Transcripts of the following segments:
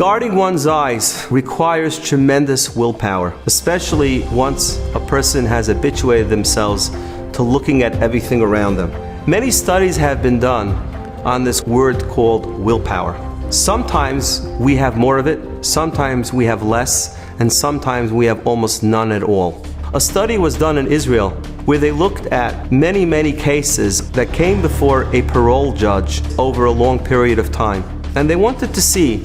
Guarding one's eyes requires tremendous willpower, especially once a person has habituated themselves to looking at everything around them. Many studies have been done on this word called willpower. Sometimes we have more of it, sometimes we have less, and sometimes we have almost none at all. A study was done in Israel where they looked at many cases that came before a parole judge over a long period of time. And they wanted to see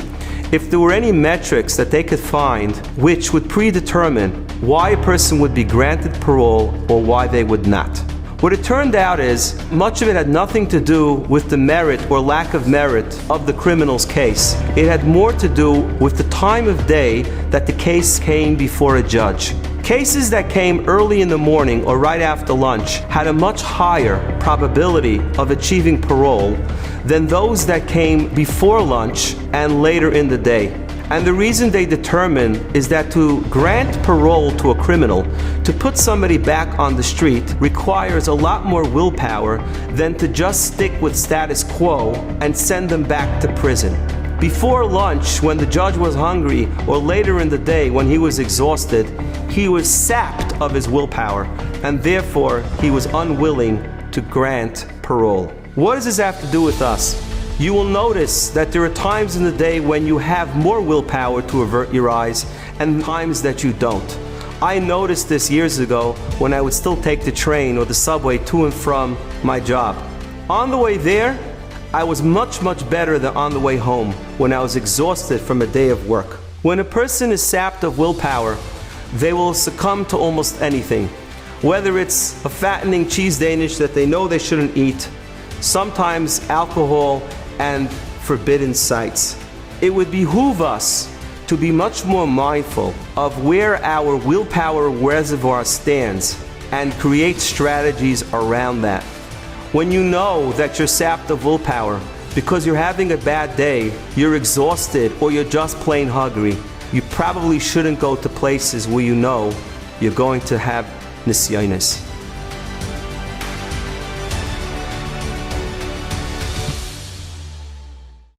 if there were any metrics that they could find which would predetermine why a person would be granted parole or why they would not. What it turned out is much of it had nothing to do with the merit or lack of merit of the criminal's case. It had more to do with the time of day that the case came before a judge. Cases that came early in the morning or right after lunch had a much higher probability of achieving parole than those that came before lunch and later in the day. And the reason they determined is that to grant parole to a criminal, to put somebody back on the street, requires a lot more willpower than to just stick with status quo and send them back to prison. Before lunch, when the judge was hungry, or later in the day when he was exhausted, he was sapped of his willpower, and therefore he was unwilling to grant parole. What does this have to do with us? You will notice that there are times in the day when you have more willpower to avert your eyes and times that you don't. I noticed this years ago when I would still take the train or the subway to and from my job. On the way there, I was much better than on the way home when I was exhausted from a day of work. When a person is sapped of willpower, they will succumb to almost anything. Whether it's a fattening cheese Danish that they know they shouldn't eat, sometimes alcohol and forbidden sights. It would behoove us to be much more mindful of where our willpower reservoir stands and create strategies around that. When you know that you're sapped of willpower because you're having a bad day, you're exhausted, or you're just plain hungry, you probably shouldn't go to places where you know you're going to have nisyonis.